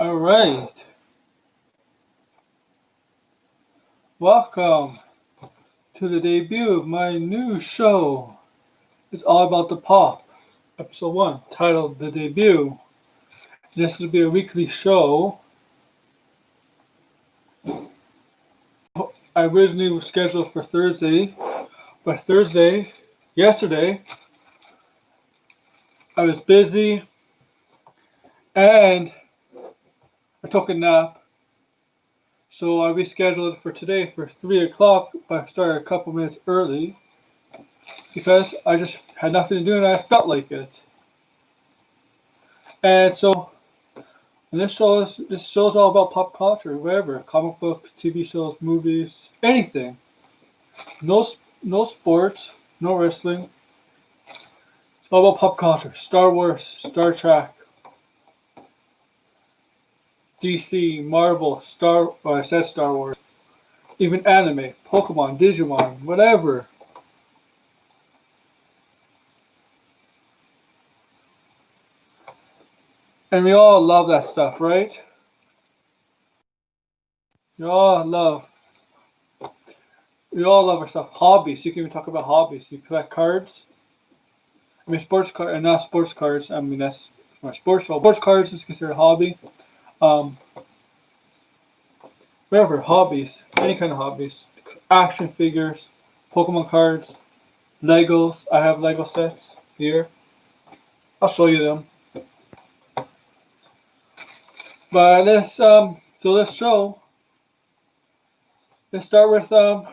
All right. Welcome to the debut of my new show. It's all about the pop. Episode 1, titled The Debut. This will be a weekly show. I originally was scheduled for Thursday, but yesterday, I was busy and I took a nap. So I rescheduled it for today for 3 o'clock, but I started a couple minutes early because I just had nothing to do and I felt like it. And so and this show is all about pop culture, whatever, comic books, TV shows, movies, anything. No no sports, no wrestling. It's all about pop culture. Star Wars, Star Trek, DC, Marvel, I said Star Wars, even anime, Pokemon, Digimon, whatever. And we all love that stuff, right? We all love we all love our stuff. Hobbies. You can even talk about hobbies. You collect cards. I mean, sports card and not sports cards. I mean, that's my sports. So sports cards is considered a hobby. Um, whatever hobbies, any kind of hobbies. Action figures, Pokemon cards, Legos. I have Lego sets here. I'll show you them. But let's show. Let's start with some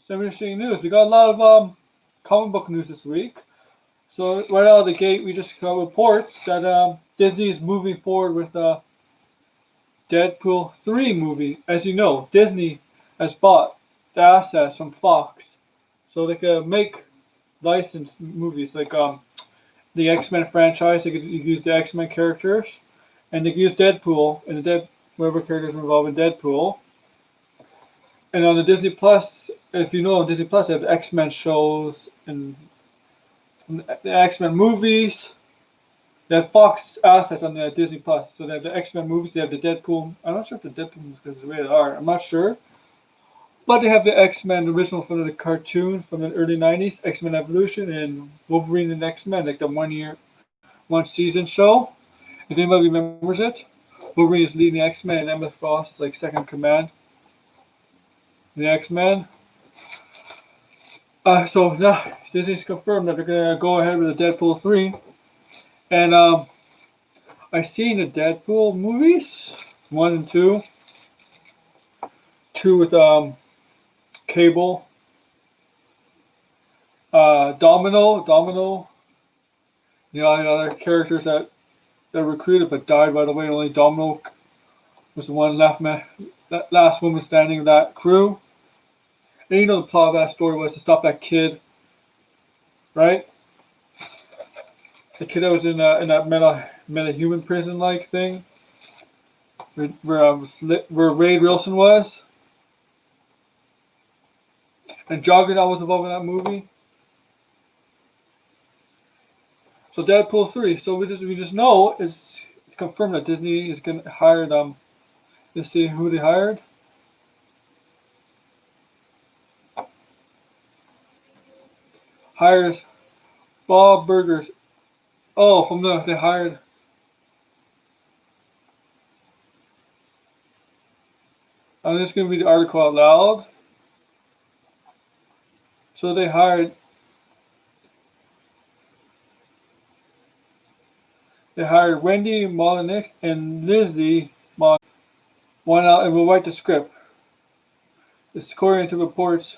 interesting news. We got a lot of comic book news this week. So right out of the gate, we just got reports that Disney is moving forward with a Deadpool 3 movie. As you know, Disney has bought the assets from Fox, so they can make licensed movies like the X-Men franchise. They could use the X-Men characters, and they could use Deadpool and whatever characters involved in Deadpool. And on the Disney Plus, if you know on Disney Plus, they have the X-Men shows and the X-Men movies. They have Fox assets on the Disney Plus. So they have the X-Men movies, they have the Deadpool. I'm not sure if the Deadpool movies because the way they are. I'm not sure. But they have the X-Men original from the cartoon from the early 90s, X-Men Evolution, and Wolverine and X-Men, like the one season show. If anybody remembers it, Wolverine is leading the X-Men and Emma Frost is like second command. The X-Men. So now Disney's confirmed that they're gonna go ahead with the Deadpool 3, and I've seen the Deadpool movies, 1 and 2, 2 with Cable, Domino, the other characters that recruited but died. By the way, only Domino was the one last woman standing of that crew. And you know the plot of that story was to stop that kid, right? The kid that was in that meta-human prison-like thing, where Ray Wilson was, and Juggernaut was involved in that movie. So Deadpool 3. So we just know it's confirmed that Disney is gonna hire them. Let's see who they hired. Hires Bob Burgers. Oh, they hired. I'm just gonna read the article out loud. So they hired Wendy Molinick and Lizzie Molinick. One out and will write the script. It's according to reports.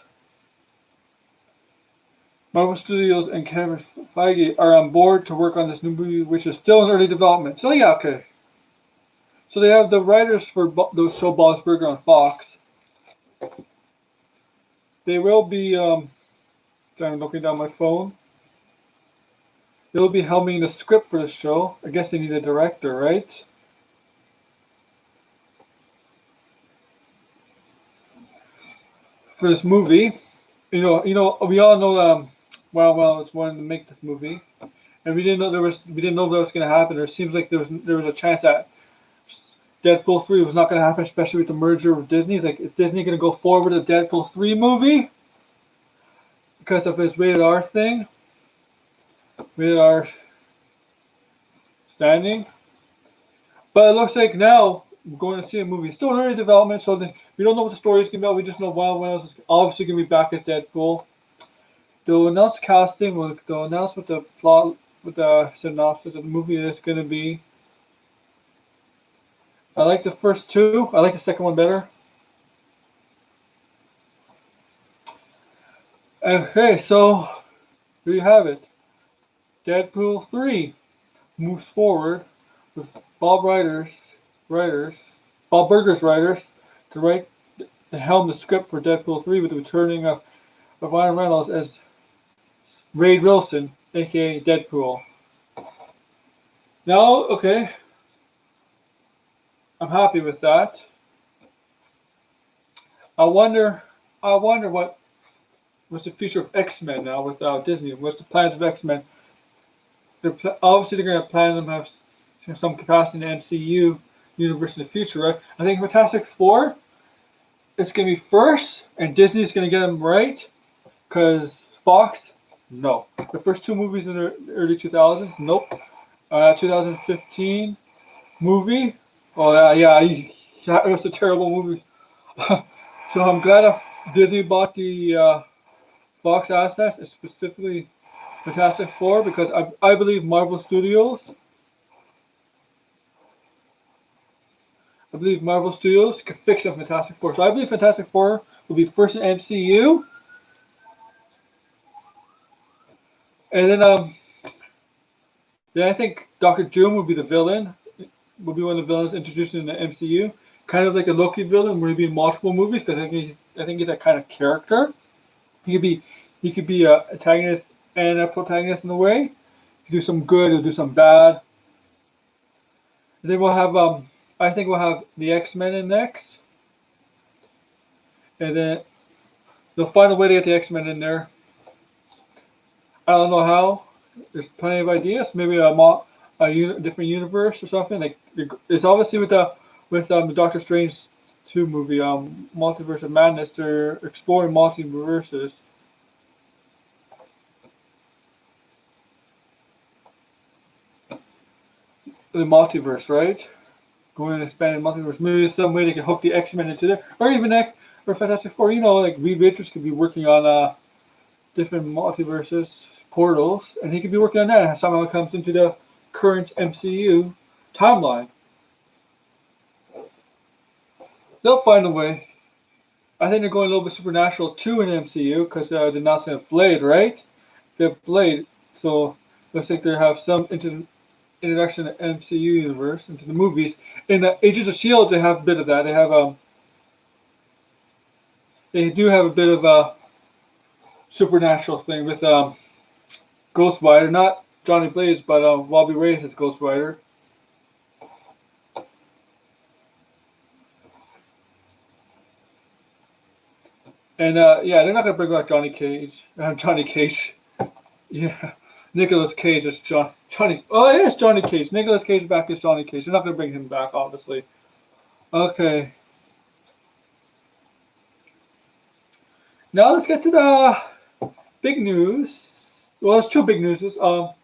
Marvel Studios and Kevin Feige are on board to work on this new movie, which is still in early development. So yeah, okay. So they have the writers for the show Bob's Burger on Fox. They will be. I'm looking down my phone. They will be helming the script for the show. I guess they need a director, right? For this movie, we all know it's wanting to make this movie, and we didn't know that was going to happen. It seems like there was a chance that Deadpool 3 was not going to happen, especially with the merger with Disney. Like, is Disney going to go forward with a Deadpool 3 movie because of his rated R thing? Rated R standing. But it looks like now we're going to see a movie. It's still in early development, so we don't know what the story is going to be. We just know Ryan Reynolds is obviously going to be back as Deadpool. They'll announce casting. They'll announce what the plot, what the synopsis of the movie is going to be. I like the first two. I like the second one better. Okay, so there you have it. Deadpool 3 moves forward with Bob Burger's writers to helm the script for Deadpool 3 with the returning of Ryan Reynolds as Ray Wilson, aka Deadpool. Now, okay, I'm happy with that. I wonder what's the future of X-Men now with Disney. What's the plans of X-Men? Obviously, they're going to plan them to have some capacity in the MCU universe in the future, right? I think Fantastic Four is going to be first, and Disney's going to get them right, because Fox, no. The first two movies in the early 2000s, nope. 2015 movie, oh yeah, it was a terrible movie. So I'm glad Disney bought the Fox assets, specifically Fantastic Four, because I believe Marvel Studios can fix up Fantastic Four. So I believe Fantastic Four will be first in MCU. And then I think Doctor Doom will be the villain. Will be one of the villains introduced in the MCU. Kind of like a Loki villain, where he'll be in multiple movies, because I think he's that kind of character. He could be a antagonist and a protagonist in a way. He'll do some good, he'll do some bad. And then we'll have I think we'll have the X-Men in next. And then they'll find a way to get the X-Men in there. I don't know how. There's plenty of ideas. Maybe a different universe or something. Like, it's obviously with the Doctor Strange 2 movie, Multiverse of Madness. They're exploring multiverses. The multiverse, right? Going and expanding multiverse. Maybe some way they can hook the X-Men into there, or even or Fantastic Four. Like Reed Richards could be working on different multiverses, portals, and he could be working on that, and somehow it comes into the current MCU timeline. They'll find a way. I think they're going a little bit supernatural too in MCU, because they're announcing a Blade, right? They have Blade, so looks like they have some introduction to the MCU universe, into the movies. In the Agents of S.H.I.E.L.D., they have a bit of that. They do have a bit of a supernatural thing with Ghost Rider, not Johnny Blaze, but Robbie Reyes as Ghost Rider. And they're not gonna bring back Johnny Cage. Yeah, Nicolas Cage as Johnny. Oh, it is Johnny Cage. Nicolas Cage back as Johnny Cage. They're not gonna bring him back, obviously. Okay. Now let's get to the big news. Well, there's two big newses. I'll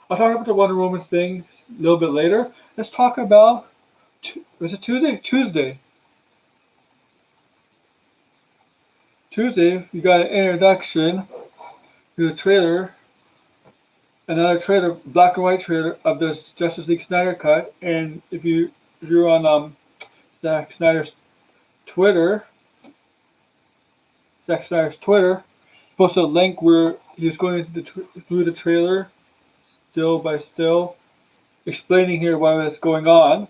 talk about the Wonder Woman thing a little bit later. Let's talk about, was it Tuesday? Tuesday, we got an introduction to the trailer, another trailer, black and white trailer of the Justice League Snyder cut. And if you're on Zack Snyder's Twitter, posted a link where he was going through the trailer, still by still, explaining here what was going on.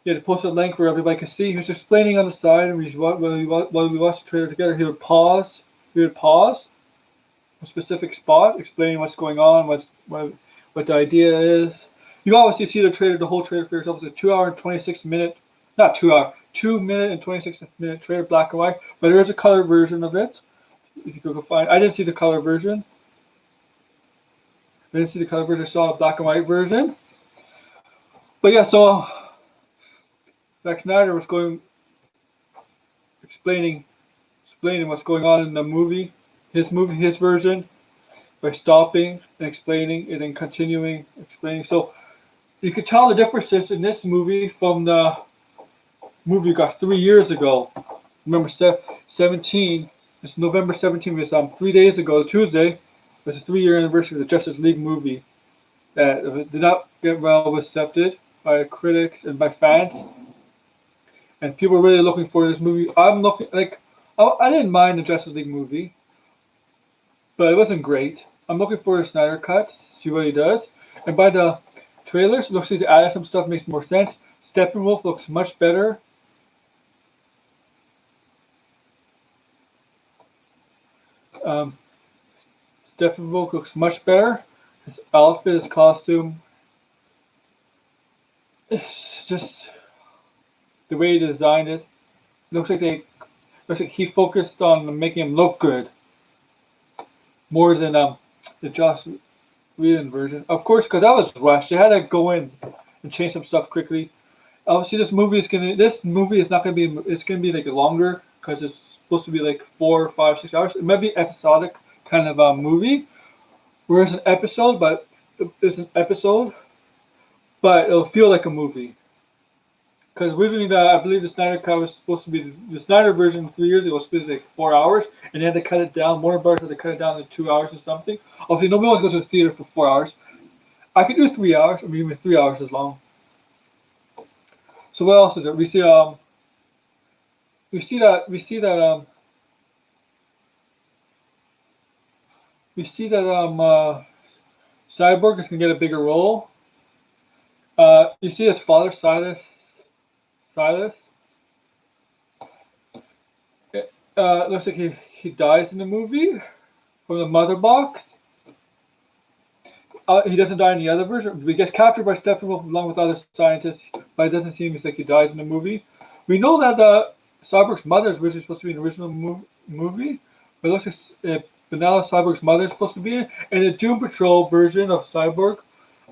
He had to post a link where everybody could see. He was explaining on the side, and while we watched the trailer together, he would pause a specific spot, explaining what's going on, what the idea is. You obviously see the whole trailer for yourself. It's a 2 hour and 26 minute, not 2 hour, 2 minute and 26 minute trailer, black and white. But there is a color version of it. If you go find, I didn't see the color version. I saw a black and white version. But yeah, so Zack Snyder was explaining explaining what's going on in the movie, his version, by stopping and explaining and then continuing explaining. So you could tell the differences in this movie from the movie we got 3 years ago. Remember, 17. It's November 17th. It was 3 days ago, Tuesday. It was a 3-year anniversary of the Justice League movie that did not get well accepted by critics and by fans. And people are really looking for this movie. I'm looking like I didn't mind the Justice League movie, but it wasn't great. I'm looking for a Snyder cut, see what he does. And by the trailers, it looks like he added some stuff, makes more sense. Steppenwolf looks much better. Um, Steppenwolf looks much better. His outfit, his costume, it's just the way he designed it. Looks like he focused on making him look good more than the Joss Whedon version. Of course, because that was rushed. They had to go in and change some stuff quickly. Obviously, this movie is not gonna be. It's gonna be like longer because it's supposed to be like 4, 5, 6 hours. It might be episodic kind of movie, where it's an episode, but it'll feel like a movie. Because originally, I believe the Snyder cut was supposed to be the Snyder version 3 years ago was supposed to be like 4 hours, and they had to cut it down. Warner Bros. Had to cut it down to 2 hours or something. Obviously, nobody wants to go to the theater for 4 hours. I could do 3 hours, or even 3 hours is long. So what else is there? We see that Cyborg is gonna get a bigger role. You see his father, Silas. Looks like he dies in the movie from the mother box. He doesn't die in the other version. He gets captured by Steppenwolf along with other scientists, but it doesn't seem like he dies in the movie. We know that Cyborg's mother is originally supposed to be in the original movie, but it looks like but now Cyborg's mother is supposed to be in the Doom Patrol version of Cyborg.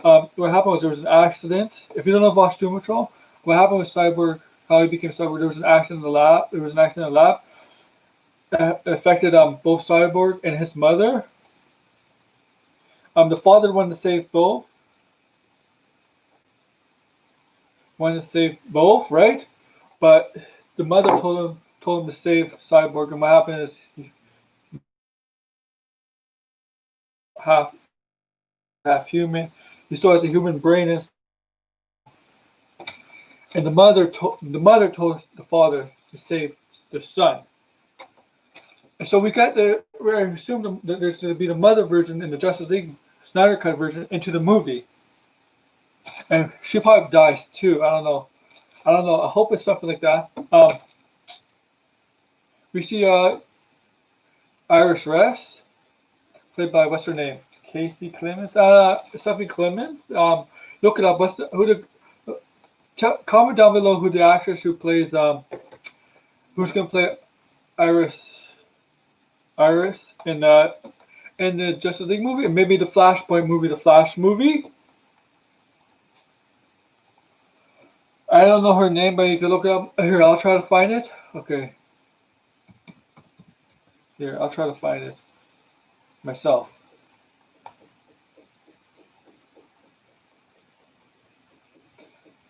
What happened was there was an accident. If you don't know about Doom Patrol, what happened with Cyborg, how he became Cyborg, there was an accident in the lab. That affected both Cyborg and his mother. The father wanted to save both. Right? But the mother told him to save Cyborg, and what happened is he half human. He still has a human brain, and the mother told the father to save their son. And so we assumed that there's going to be the mother version in the Justice League Snyder Cut version into the movie, and she probably dies too. I don't know. I hope it's something like that. We see Iris Ress, played by what's her name? Casey Clemens. Sophie Clemens. Look it up. Comment down below who the actress who plays who's gonna play Iris in the Justice League movie, and maybe the Flashpoint movie, the Flash movie. I don't know her name, but you can look it up. Here, I'll try to find it. Okay. Here, I'll try to find it myself.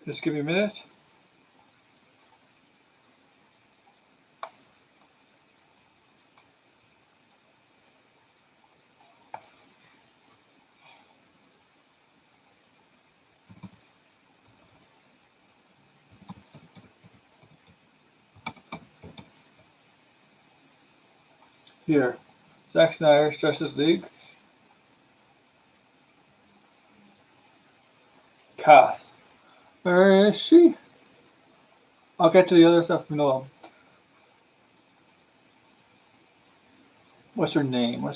Just give me a minute. Here, Zack Snyder's Justice League. Cast. Where is she? I'll get to the other stuff. No. What's her name?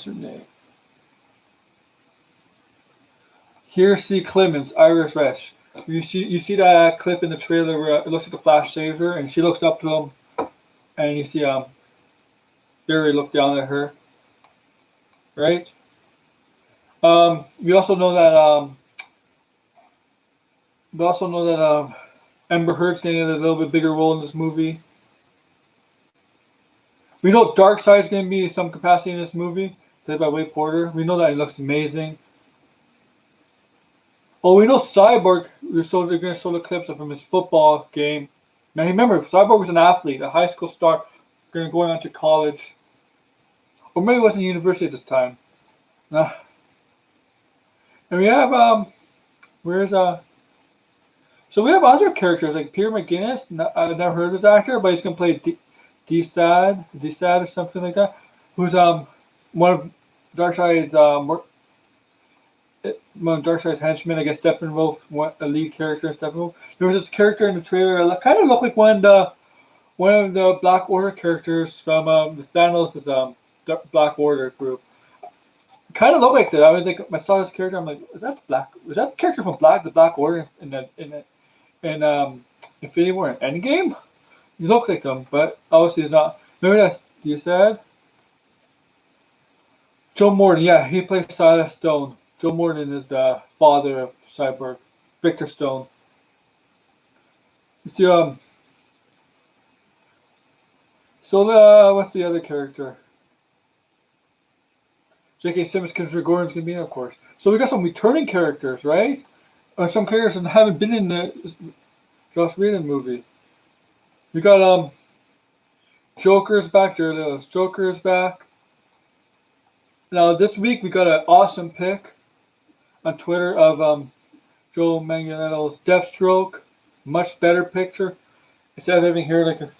Here, see Clemens, Iris Resh. You see that clip in the trailer where it looks like the Flash saves her, and she looks up to him, and you see Barry look down at her. Right? We also know that Amber Heard's getting a little bit bigger role in this movie. We know Darkseid's going to be in some capacity in this movie, played by Wade Porter. We know that he looks amazing. Oh, we know Cyborg. They're going to show the clips of him his football game. Now remember, Cyborg was an athlete, a high school star, going on to college, or maybe it wasn't university at this time. And we have where's So we have other characters like Peter McGinnis. I've never heard of this actor, but he's gonna play D-Sad or something like that. Who's one of Darkseid's one of Darkseid's henchmen. I guess Steppenwolf, a lead character in Steppenwolf. There was this character in the trailer that kind of looked like one of the Black Order characters from the Thanos' Black Order group. Kind of looked like that. I was like, I saw this character. I'm like, is that Black? Was that the character from the Black Order in Infinity War and Endgame? You look like them, but obviously it's not. Remember that you said? Joe Morton, yeah, he plays Silas Stone. Joe Morton is the father of Cyborg, Victor Stone. Let's do, what's the other character? J.K. Simmons, Commissioner Gordon's gonna be in, of course. So we got some returning characters, right? Or some characters that haven't been in the Joss Whedon movie. We got Joker's back, Jared Leto's Joker is back. Now this week we got an awesome pic on Twitter of Joe Manganiello's Deathstroke. Much better picture. Instead of having hair like kind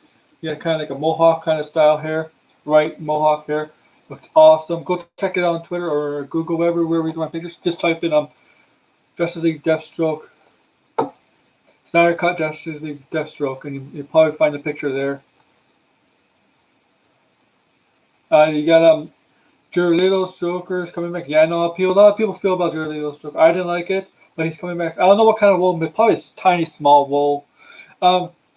of like a mohawk kind of style hair, right mohawk hair. Looks awesome. Go check it out on Twitter or Google, wherever you want pictures. Just type in Justice League Deathstroke. Snyder Cut Justice League Deathstroke, and you'll probably find the picture there. You got Jared Leto's Joker is coming back. Yeah, I know a lot of people feel about Jared Leto's Joker. I didn't like it, but he's coming back. I don't know what kind of role, but probably a tiny, small role.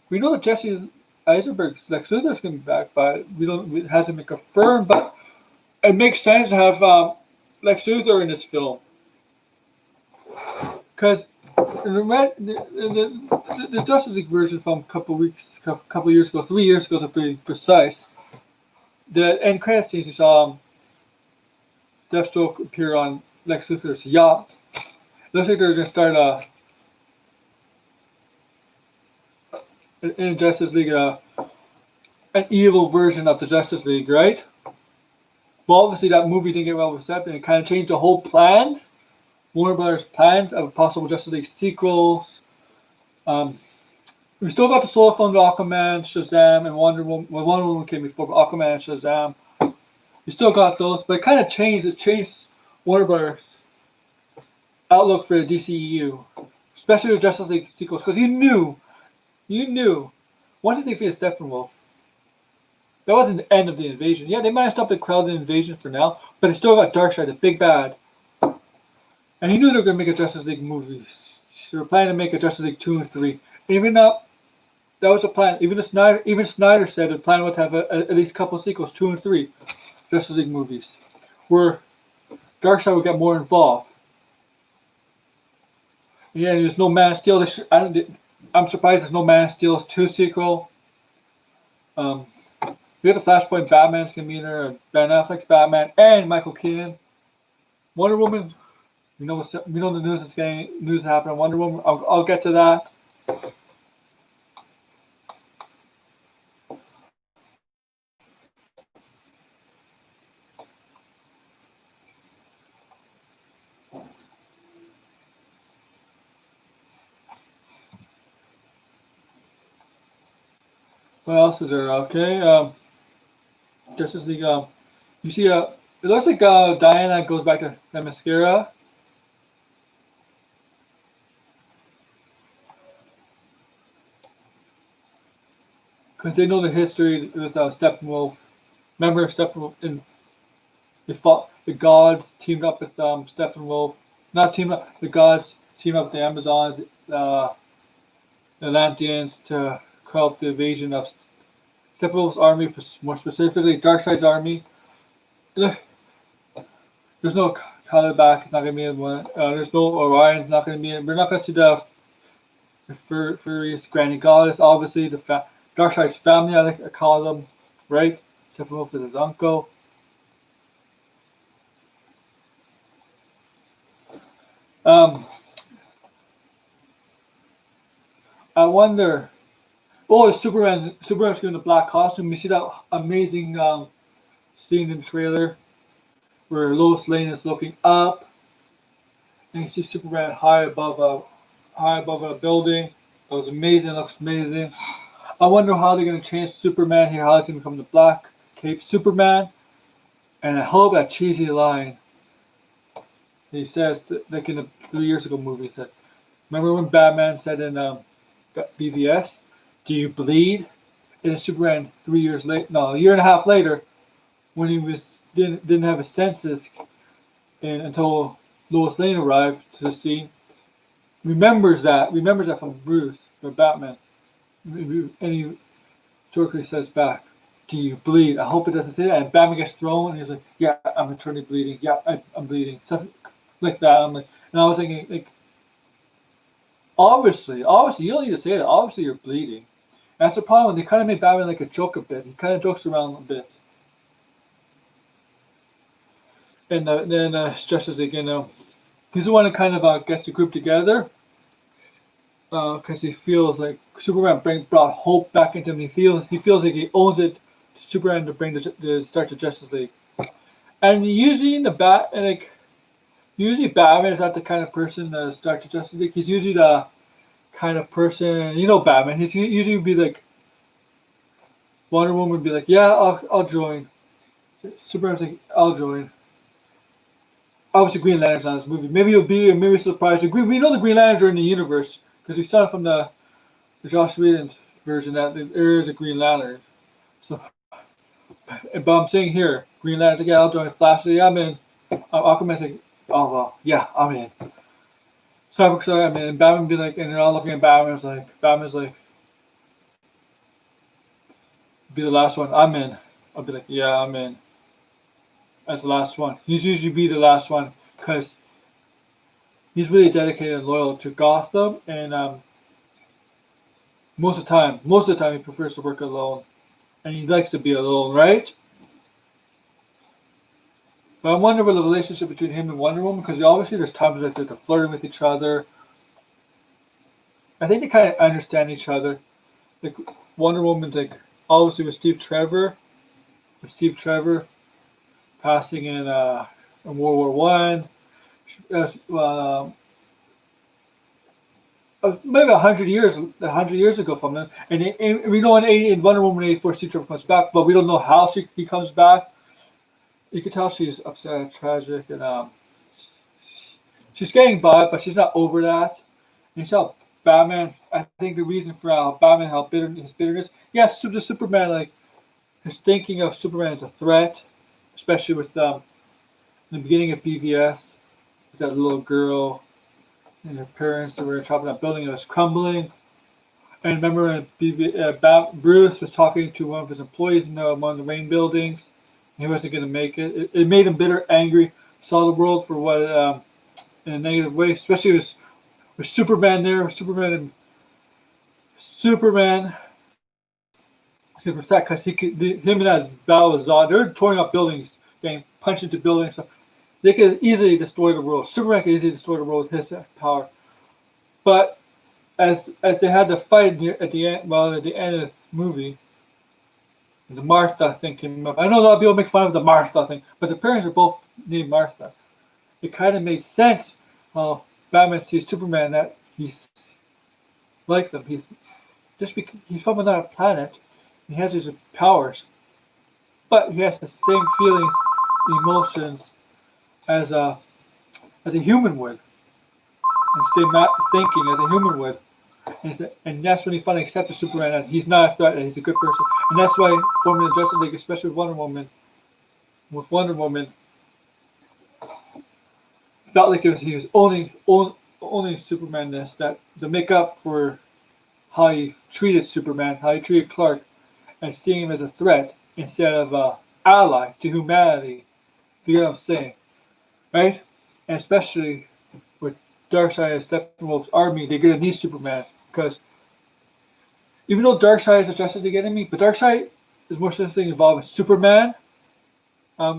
We know that Jesse Eisenberg's Lex Luthor's going to be back, but it hasn't been confirmed. But it makes sense to have Lex Luthor in this film, because the Justice League version from a couple years ago, 3 years ago to be precise, the end credit scenes you saw Deathstroke appear on Lex Luthor's yacht. Looks like they're going to start in Justice League an evil version of the Justice League, right? Well, obviously that movie didn't get well received, and it kind of changed the whole plans, Warner Brothers' plans of possible Justice League sequels. We still got the solo films of Aquaman, Shazam, and Wonder Woman. Well, Wonder Woman came before, but Aquaman and Shazam. We still got those, but it kind of changed. It changed Warner Brothers' outlook for the DCEU, especially the Justice League sequels, because you knew, once they defeated Steppenwolf, that wasn't the end of the invasion. Yeah, they might have stopped the crowded invasion for now, but it still got Darkseid, the big bad. And he knew they were going to make a Justice League movie. They were planning to make a Justice League 2 and 3. And even that was a plan. Even Snyder said the plan was to have at least a couple of sequels, 2 and 3 Justice League movies, where Darkseid would get more involved. Yeah, there's no Man of Steel. I'm surprised there's no Man of Steel 2 sequel. We got the Flashpoint Batman's gonna be in there, Ben Affleck's Batman, and Michael Keaton. Wonder Woman. We know the news happening. Wonder Woman. I'll get to that. What else is there? Okay. Justice League. You see, it looks like Diana goes back to Themyscira. Because they know the history with Steppenwolf. Remember Steppenwolf, they fought, the gods teamed up with Steppenwolf. Not teamed up, the gods teamed up with the Amazons, the Atlanteans to quell the invasion of Steppenwolf's army, more specifically Darkseid's army. There's no Calibac, it's not going to be in one. There's no Orion's not going to be in. We're not going to see the furious granny goddess. Obviously, Darkseid's family, I like to call them, right? Steppenwolf is his uncle. Um, I wonder. Oh, Superman! Superman's in the black costume. You see that amazing scene in the trailer where Lois Lane is looking up, and you see Superman high above a building. That was amazing. It looks amazing. I wonder how they're gonna change Superman here. How he's gonna become the black cape Superman. And I hope that cheesy line he says, like in the 3 years ago movie, he said, remember when Batman said in BVS, "Do you bleed?" And Superman 3 years later, no, a year and a half later, when he was didn't have his senses, and until Lois Lane arrived to the scene, remembers that from Bruce or Batman, and he jokingly says back, "Do you bleed?" I hope it doesn't say that. And Batman gets thrown, and he's like, "Yeah, I'm eternally bleeding. Yeah, I'm bleeding." Stuff like that. I'm like, and I was thinking, like, obviously, you don't need to say that. Obviously, you're bleeding. And that's the problem. They kind of made Batman like a joke a bit. He kind of jokes around a bit. And then Justice League, he's the one that kind of gets the group together because he feels like Superman brought hope back into him. He feels like he owns it to Superman to bring the start to Justice League. And usually in the usually Batman is not the kind of person to start to Justice League. He's usually the kind of person, Batman. He's usually be like Wonder Woman would be like, yeah, I'll join. Superman's like, I'll join. Obviously, Green Lantern's not in this movie. Maybe you'll be, maybe surprised. We know the Green Lanterns are in the universe because we saw from the Joss Whedon version that there is a Green Lantern. So, but I'm saying here, Green Lantern's like, yeah, I'll join. Flash, yeah, I'm in. Aquaman's like, oh well, yeah, I'm in. Cyborg's like, I'm in. And Batman be like, and they're all looking at Batman's like, be the last one. I'm in. I'll be like, yeah, I'm in. As the last one. He's usually be the last one because he's really dedicated and loyal to Gotham, and most of the time, he prefers to work alone, and he likes to be alone, right? But I wonder about the relationship between him and Wonder Woman because obviously there's times that they're flirting with each other. I think they kind of understand each other. Like Wonder Woman's like obviously with Steve Trevor passing in World War One. Maybe 100 years ago from them, and we know in Wonder Woman 84 Steve Trevor comes back, but we don't know how he comes back. You can tell she's upset, tragic, and she's getting by, but she's not over that. And you saw Batman. I think the reason for how his bitterness. Yes, the Superman his thinking of Superman as a threat, especially with in the beginning of BVS, that little girl and her parents that were chopping that building that was crumbling. And remember when Bruce was talking to one of his employees in one of the main buildings, and he wasn't going to make it. It made him bitter, angry, saw the world for what in a negative way, especially with Superman there, Superman to protect because him and his battle with Zod, they're touring up buildings, getting punched into buildings. So they could easily destroy the world. Superman could easily destroy the world with his power. But as they had to fight at the end of the movie, the Martha thing came up. I know a lot of people make fun of the Martha thing, but the parents are both named Martha. It kind of made sense how Batman sees Superman that he's like them. He's from another planet. He has his powers, but he has the same feelings, emotions as a human would, and same thinking as a human would. And that's when he finally accepted Superman that he's not a threat, that he's a good person. And that's why forming the Justice League, especially with Wonder Woman, felt like he was only Superman that to make up for how he treated Superman, how he treated Clark, and seeing him as a threat instead of an ally to humanity. You get what I'm saying, right? And especially with Darkseid and Steppenwolf's army, they're gonna need Superman. because even though Darkseid is a Justice League enemy, but Darkseid is more something involved with Superman,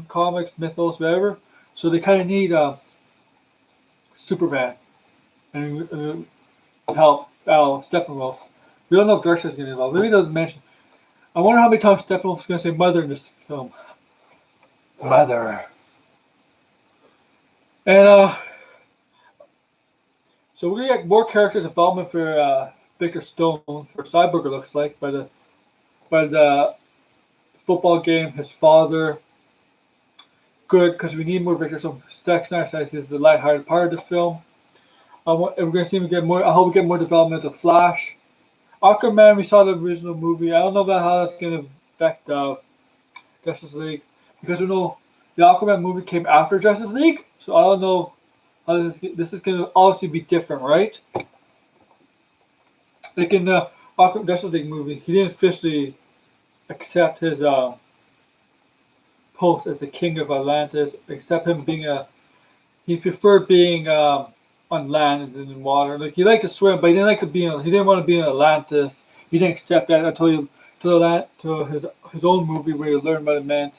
comics, mythos, whatever. So they kind of need Superman and help Steppenwolf. We don't know if Darkseid's going to be involved. Maybe they'll mention. I wonder how many times Steppenwolf's going to say mother in this film. Mother. And so we're gonna get more character development for Victor Stone for Cyborg. It looks like by the football game, his father. Good, because we need more Victor Stone. Zack Snyder says is the lighthearted part of the film. We're gonna see him get more. I hope we get more development of Flash. Aquaman, we saw the original movie. I don't know about how that's gonna affect Justice League because we know the Aquaman movie came after Justice League, so I don't know. This is going to obviously be different, right? Like in the Justice League movie, he didn't officially accept his post as the king of Atlantis, except him being he preferred being on land than in water. Like he liked to swim, but he didn't like to be he didn't want to be in Atlantis. He didn't accept that until to his own movie where he learned what it meant.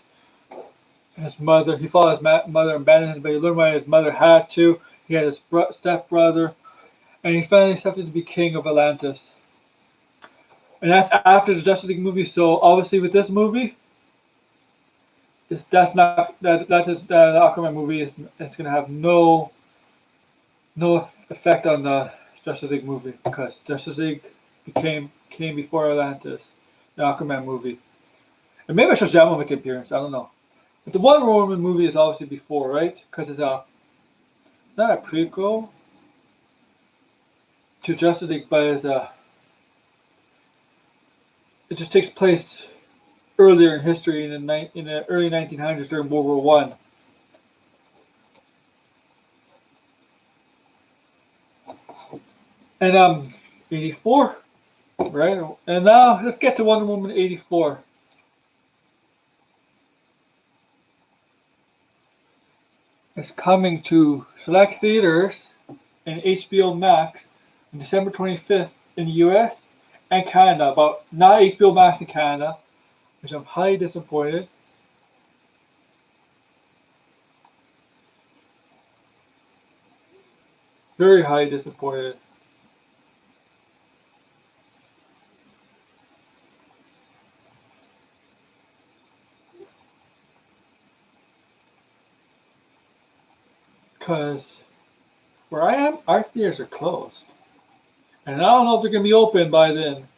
His mother, he followed his mother and abandoned him, but he learned why his mother had to. He had his stepbrother, and he finally accepted to be king of Atlantis. And that's after the Justice League movie. So obviously, with this movie, that Aquaman movie is it's gonna have no effect on the Justice League movie because Justice League came before Atlantis, the Aquaman movie. And maybe Shazam will make an appearance. I don't know. But the Wonder Woman movie is obviously before, right? Because it's not a prequel to Justice League, but it just takes place earlier in history in the early 1900s during World War One. And 84, right? And now let's get to Wonder Woman 84. It's coming to select theaters and HBO Max on December 25th in the US and Canada, but not HBO Max in Canada, which I'm highly disappointed. Very highly disappointed. Because where I am, our theaters are closed. And I don't know if they're going to be open by then.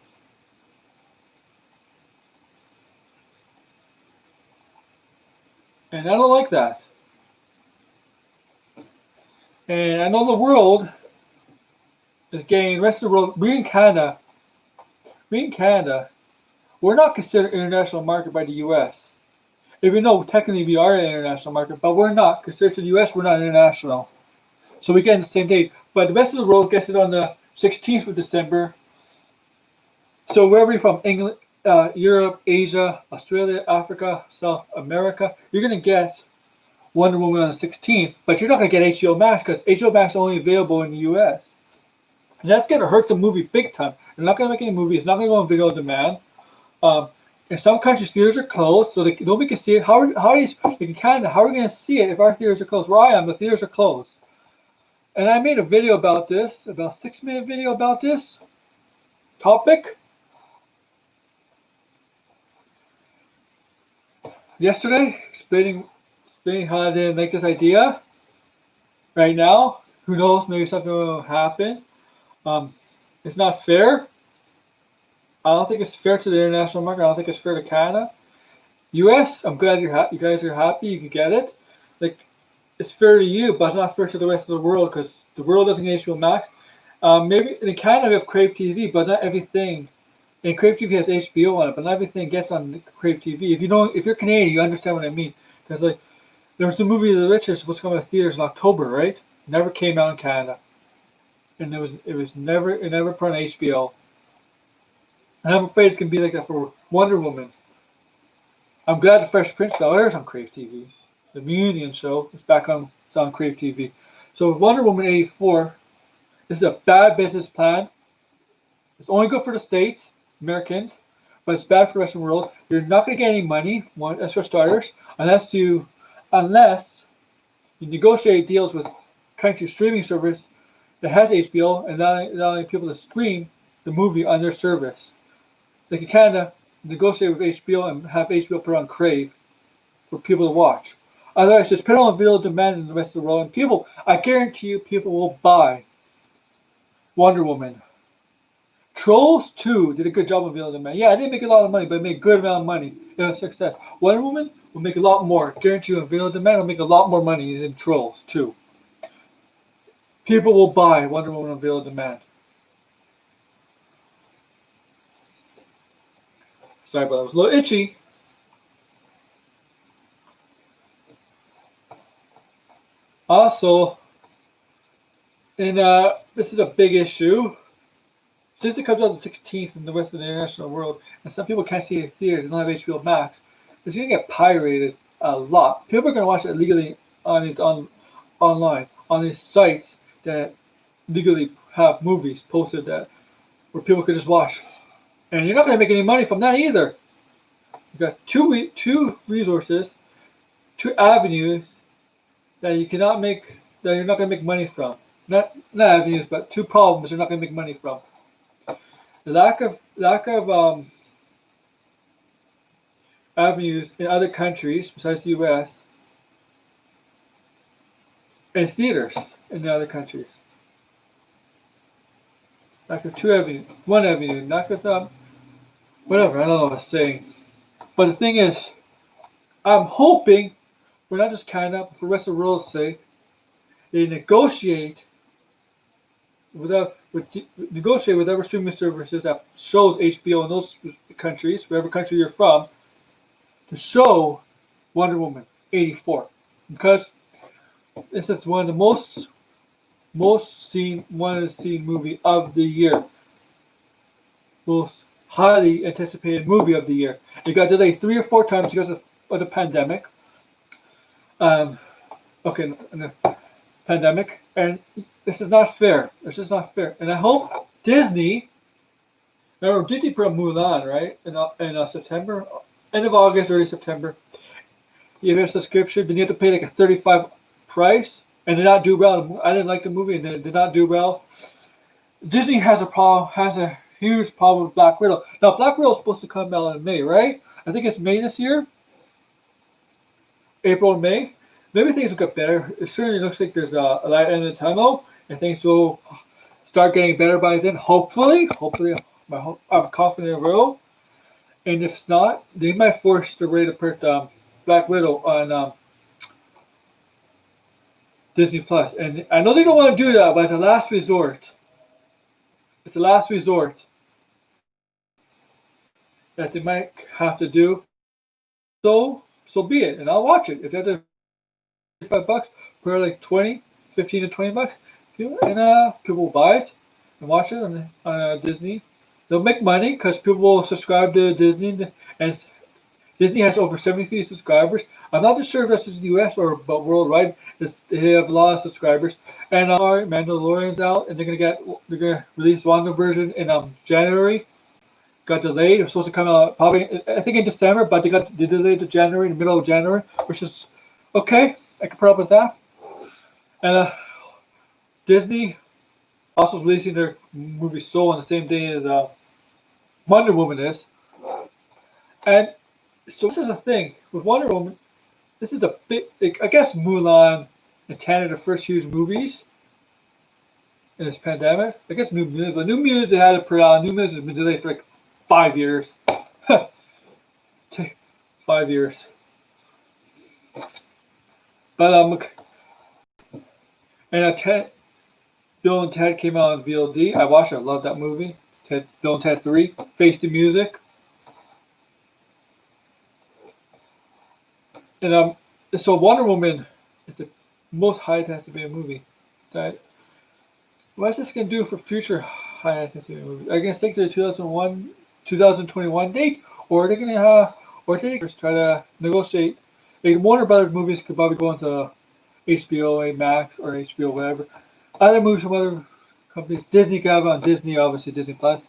And I don't like that. And I know the world is getting, the rest of the world, we in Canada, we're not considered an international market by the US. Even though technically we are an international market, but we're not. Considered to the US, we're not international. So we get in the same date. But the rest of the world gets it on the 16th of December. So wherever you're from, England, Europe, Asia, Australia, Africa, South America, you're going to get Wonder Woman on the 16th. But you're not going to get HBO Max because HBO Max is only available in the US. And that's going to hurt the movie big time. They're not going to make any movie. It's not going to go on video on demand. In some countries, theaters are closed, so nobody can see it. In Canada, how are we going to see it if our theaters are closed? Where I am, the theaters are closed. And I made a video about this, about a 6-minute video about this topic yesterday, explaining how I didn't like this idea. Right now, who knows? Maybe something will happen. It's not fair. I don't think it's fair to the international market. I don't think it's fair to Canada. US, I'm glad you guys are happy. You can get it. Like, it's fair to you, but it's not fair to the rest of the world because the world doesn't get HBO Max. Maybe in Canada we have Crave TV, but not everything. And Crave TV has HBO on it, but not everything gets on Crave TV. If you're Canadian, you understand what I mean. Because like, there was the movie The Richest supposed to come to theaters in October, right? Never came out in Canada, and it never put on HBO. And I'm afraid it's gonna be like that for Wonder Woman. I'm glad the Fresh Prince of Bel-Air is on Crave TV. The Reunion show is back on Crave TV. So with Wonder Woman 84, this is a bad business plan. It's only good for the States, Americans, but it's bad for the rest of the world. You're not going to get any money, as for starters, unless you negotiate deals with country streaming service that has HBO and not allowing people to stream the movie on their service. Like in Canada, negotiate with HBO and have HBO put on Crave for people to watch. Otherwise, just put on video demand in the rest of the world, and people, I guarantee you, people will buy Wonder Woman. Trolls 2 did a good job of video demand. Yeah, I didn't make a lot of money, but it made a good amount of money. It was a success. Wonder Woman will make a lot more. Guarantee you, video demand will make a lot more money than Trolls 2. People will buy Wonder Woman on video demand. Sorry, but I was a little itchy. Also, this is a big issue. Since it comes out the 16th in the rest of the international world, and some people can't see it in theaters and don't have HBO Max, it's going to get pirated a lot. People are going to watch it illegally online on these sites that legally have movies posted that where people can just watch, and you're not going to make any money from that either. You got two resources, two avenues that you cannot make, that you're not going to make money from. Not avenues, but two problems you're not going to make money from. The lack of avenues in other countries besides the U.S. and theaters in the other countries. Lack of one avenue, lack of whatever. I don't know what I'm saying. But the thing is, I'm hoping, for not just Canada, but for the rest of the world's sake, they negotiate with other streaming services that shows HBO in those countries, whatever country you're from, to show Wonder Woman 84, because this is one of the most seen movie of the year, most highly anticipated movie of the year. It got delayed 3 or 4 times because of the pandemic. And the pandemic, and this is not fair. It's just not fair. And I hope Disney. Remember, Disney put Mulan, right? In September, end of August, early September. You have a subscription, then you have to pay like a $35 price, and did not do well. I didn't like the movie, and it did not do well. Disney has a huge problem with Black Widow. Now, Black Widow is supposed to come out in May, right? I think it's May this year. April and May. Maybe things will get better. It certainly looks like there's a light end of the tunnel, and things will start getting better by then. Hopefully, I'm confident it will. And if not, they might force the rate to put Black Widow on Disney Plus. And I know they don't want to do that, but it's a last resort. It's a last resort that they might have to do. So be it, and I'll watch it. If they have to $5 for like 15 to 20 bucks, and people will buy it and watch it on Disney. They'll make money because people will subscribe to Disney, and Disney has over 73 subscribers. I'm not sure if that's in the US but worldwide. They have a lot of subscribers. And Mandalorian's out, and they're gonna release WandaVision in January. Got delayed. It was supposed to come out probably I think in December, but they delayed to January, in the middle of January, which is okay. I can put up with that. And Disney also releasing their movie Soul on the same day as Wonder Woman is. And so this is the thing with Wonder Woman. This is a big, I guess Mulan and Tana, the first huge movies in this pandemic. I guess New Mutants they had to put out. New Mutants has been delayed for like 5 years. 5 years. But and Bill and Ted came out on VOD. I watched it. I love that movie. Bill and Ted 3. Face the Music. And so Wonder Woman is the most high anticipated movie. That what's this gonna do for future high anticipated movies? Are they gonna stick to the 2021 date, or are they gonna try to negotiate? Like Warner Brothers movies could probably go into HBO Max or HBO whatever. Other movies from other companies, Disney could have it on Disney, obviously Disney Plus.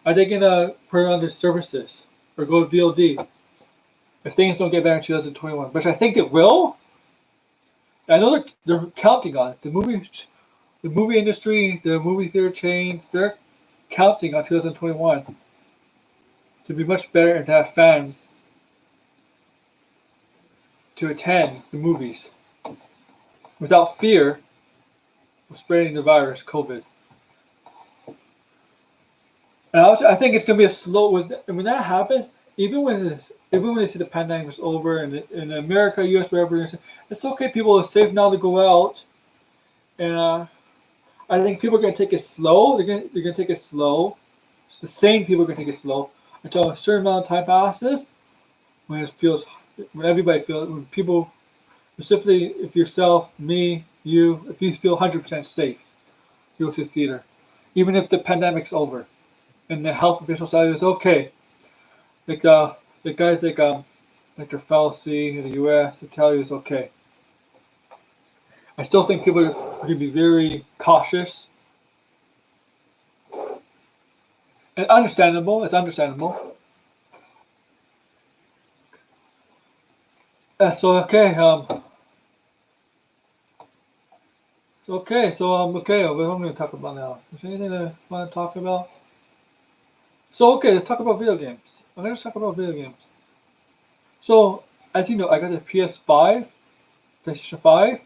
Are they gonna put it on their services or go to VOD if things don't get better in 2021? Which I think it will. I know they're counting on it. The movie industry, the movie theater chains, they're counting on 2021 to be much better and to have fans to attend the movies without fear of spreading the virus, COVID. And I think it's gonna be a slow. When that happens, even when they say the pandemic is over and in America, U.S., wherever, it's okay. People are safe now to go out, and I think people are gonna take it slow. They're gonna take it slow. It's the same people are gonna take it slow until a certain amount of time passes when everybody feels when people specifically if yourself, me, you, if you feel 100% safe, you go to the theater, even if the pandemic's over and the health official side is okay. Like the guys like your Fauci in the U.S. to tell you it's okay. I still think people are going to be very cautious and understandable. It's understandable. So okay. Okay. So okay. What am I going to talk about now? Is there anything I want to talk about? So okay, let's talk about video games. I'm going to talk about video games. So as you know, I got the PS5, PlayStation 5,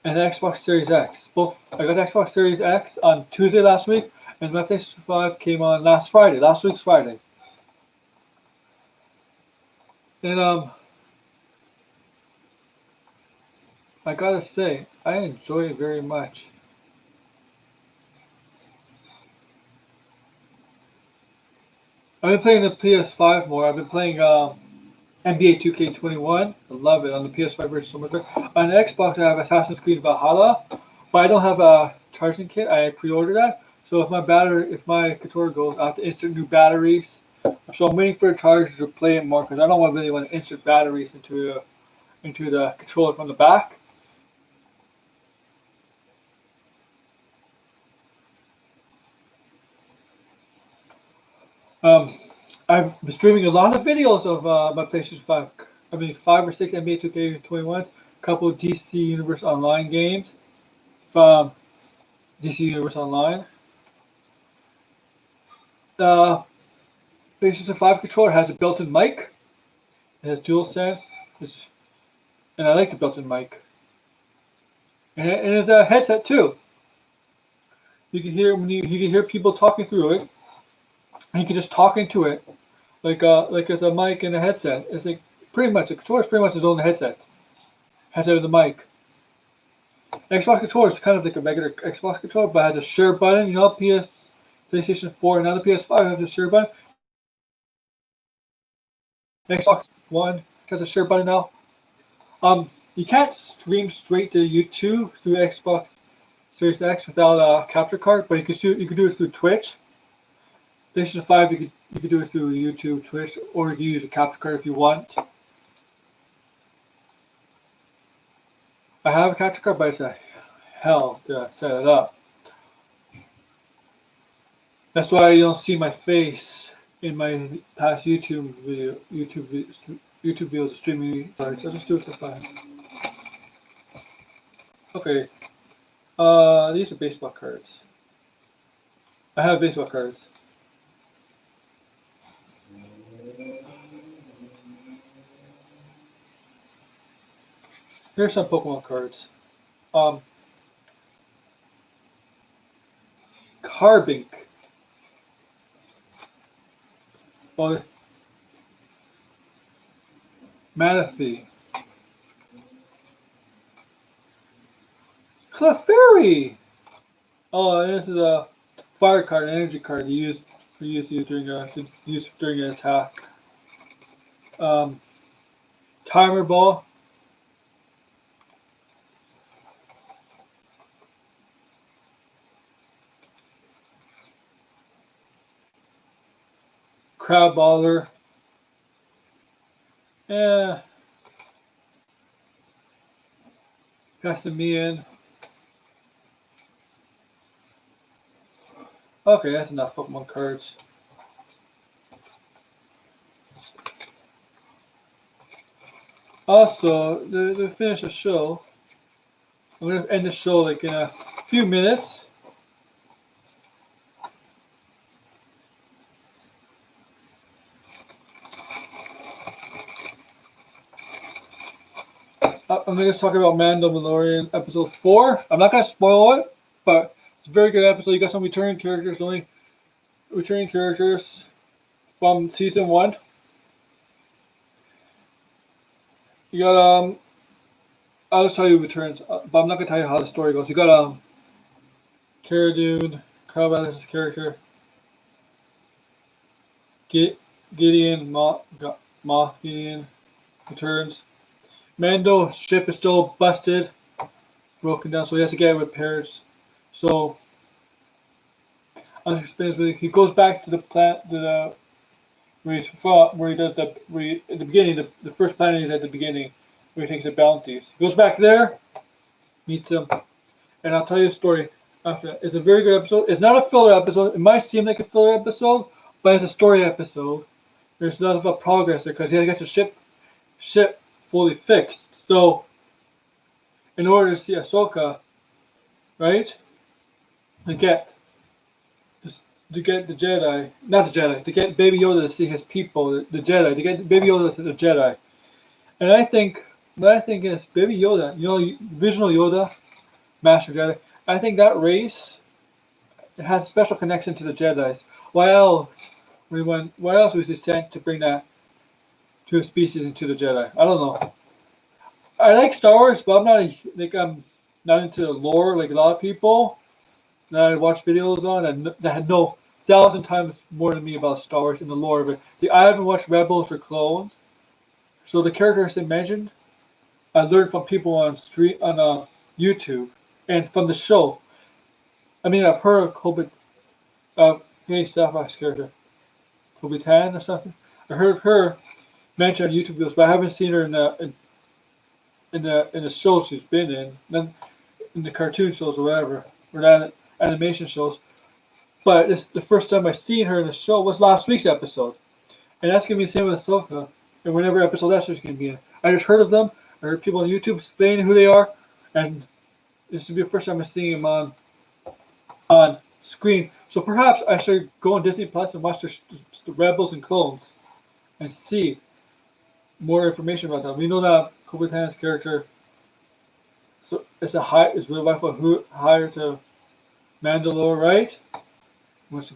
and the Xbox Series X. Both I got the Xbox Series X on Tuesday last week, and my PlayStation 5 came on last week's Friday. And I gotta say, I enjoy it very much. I've been playing the PS5 more. I've been playing NBA 2K21. I love it on the PS5 version so much better. On the Xbox, I have Assassin's Creed Valhalla, but I don't have a charging kit. I pre-ordered that, so if my controller goes, I have to insert new batteries. So I'm waiting for a charger to play it more because I don't really want to insert batteries into the controller from the back. I've been streaming a lot of videos of my PlayStation 5. I mean, 5 or 6 NBA 2K21s, a couple of DC Universe Online games from DC Universe Online. The PlayStation 5 controller has a built-in mic. It has DualSense, and I like the built-in mic. And it's a headset too. You can hear people talking through it, and you can just talk into it like it's a mic and a headset. It's like pretty much the controller is pretty much its own headset. Headset with the mic. The Xbox controller is kind of like a regular Xbox controller, but has a share button. You know, PlayStation 4 and now the PS5 has a share button. The Xbox One has a share button now. You can't stream straight to YouTube through Xbox Series X without a capture card, but you can do it through Twitch. PlayStation 5 you could do it through YouTube, Twitch, or you can use a capture card if you want. I have a capture card, but it's a hell to set it up. That's why you don't see my face in my past YouTube videos of streaming. Sorry, so I'll just do it this time. Okay. These are baseball cards. I have baseball cards. Here's some Pokemon cards. Carbink. Well, Manaphy. Clefairy! Oh, and this is a fire card, an energy card you use during an attack. Timer ball. Crab baller. Yeah. Passing me in. Okay, that's enough Pokemon cards. Also, to finish the show, I'm gonna end the show like in a few minutes. I'm gonna talk about Mandalorian episode 4. I'm not gonna spoil it, but it's a very good episode. You got some returning characters, only returning characters from season 1. You got I'll just tell you returns, but I'm not gonna tell you how the story goes. You got Cara Dune, Carl Weathers' character, Gideon Moff Gideon returns. Mando's ship is still busted, broken down, so he has to get it repaired. So he goes back to the planet, where he's from, where he does at the beginning, the first planet he's at the beginning, where he takes the bounties. He goes back there, meets him, and I'll tell you a story after that. It's a very good episode. It's not a filler episode. It might seem like a filler episode, but it's a story episode. There's a lot of progress there because he has to get the ship fully fixed. So, in order to see Ahsoka, right, to get the Jedi, not the Jedi, to get Baby Yoda to see his people, the Jedi, to get Baby Yoda to the Jedi. And I think, what I think is Baby Yoda, original Yoda, Master Jedi, I think that race has a special connection to the Jedi's. Why else was he sent to bring that to a species into the Jedi? I don't know. I like Star Wars, but I'm not into the lore like a lot of people that I watch videos on that know 1,000 times more than me about Star Wars and the lore of it. See, I haven't watched Rebels or Clones, so the characters they mentioned, I learned from people on YouTube and from the show. I mean, I've heard of Penny Sapphire's character, Kobe Tan or something. I heard of her mentioned on YouTube videos, but I haven't seen her in the shows she's been in, then in the cartoon shows or whatever, or the animation shows. But it's the first time I seen her in the show was last week's episode, and that's gonna be the same with Ahsoka, and whatever episode that's just gonna be in. I just heard of them. I heard people on YouTube explaining who they are, and this will be the first time I'm seeing them on screen. So perhaps I should go on Disney Plus and watch the Rebels and Clones and see more information about them. We know that Kobe Tan's character, so it's real life who hired to Mandalore, right? What is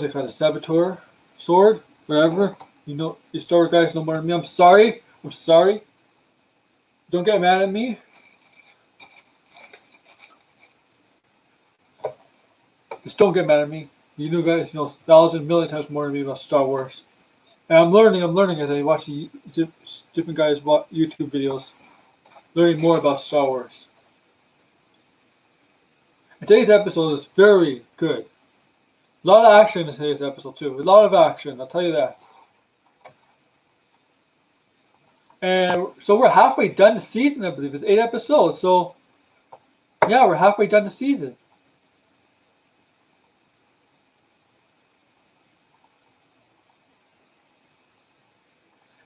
it called? A saboteur sword, whatever. You Star Wars guys know more than me. I'm sorry. Don't get mad at me. Just don't get mad at me. You guys know 1,000 million times more than me about Star Wars. And I'm learning as I watch different guys' YouTube videos, learning more about Star Wars. And today's episode is very good. A lot of action in today's episode too. A lot of action, I'll tell you that. And so we're halfway done the season, I believe. It's 8 episodes. So, yeah, we're halfway done the season.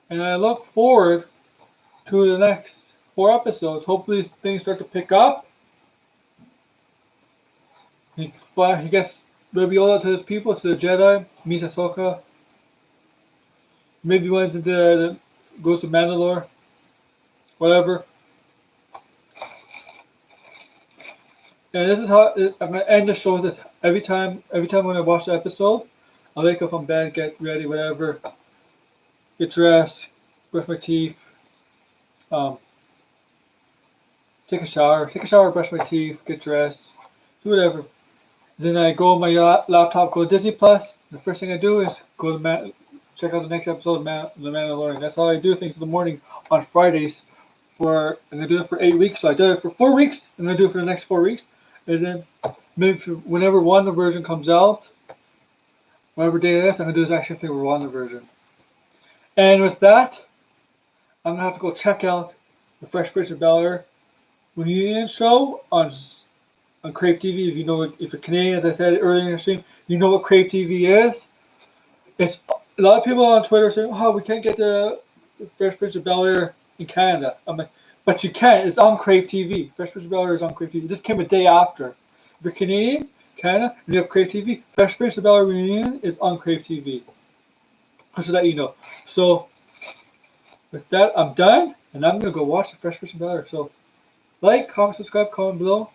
And I look forward to the next 4 episodes. Hopefully things start to pick up. He gets Baby Yoda to his people, to the Jedi, meets Ahsoka. Maybe goes to Mandalore. Whatever. And this is how I'm gonna end the show with this. Every time when I watch the episode, I'll wake up from bed, get ready, whatever. Get dressed, brush my teeth, take a shower, brush my teeth, get dressed, do whatever. Then I go on my laptop, go to Disney Plus. The first thing I do is go to check out the next episode of The Mandalorian. That's how I do things in the morning on Fridays. I'm gonna do it for 8 weeks. So I did it for 4 weeks. I'm gonna do it for the next 4 weeks, and then maybe whenever WandaVision comes out, whatever day it is, I'm gonna do this action thing with WandaVision. And with that, I'm gonna have to go check out the Fresh Prince of Bel-Air reunion show on Crave TV. If you're Canadian, as I said earlier in the stream, you know what Crave TV is. a lot of people on Twitter saying, "Oh, we can't get the Fresh Prince of Bel-Air in Canada." I'm like, but you can. It's on Crave TV. Fresh Prince of Bel-Air is on Crave TV. This came a day after. If you're Canadian, Canada, and you have Crave TV, Fresh Prince of Bel-Air Reunion is on Crave TV. Just to let you know. So with that, I'm done, and I'm gonna go watch the Fresh Prince of Bel-Air. So like, comment, subscribe, comment below,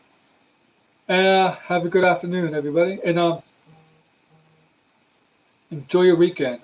and have a good afternoon, everybody, and enjoy your weekend.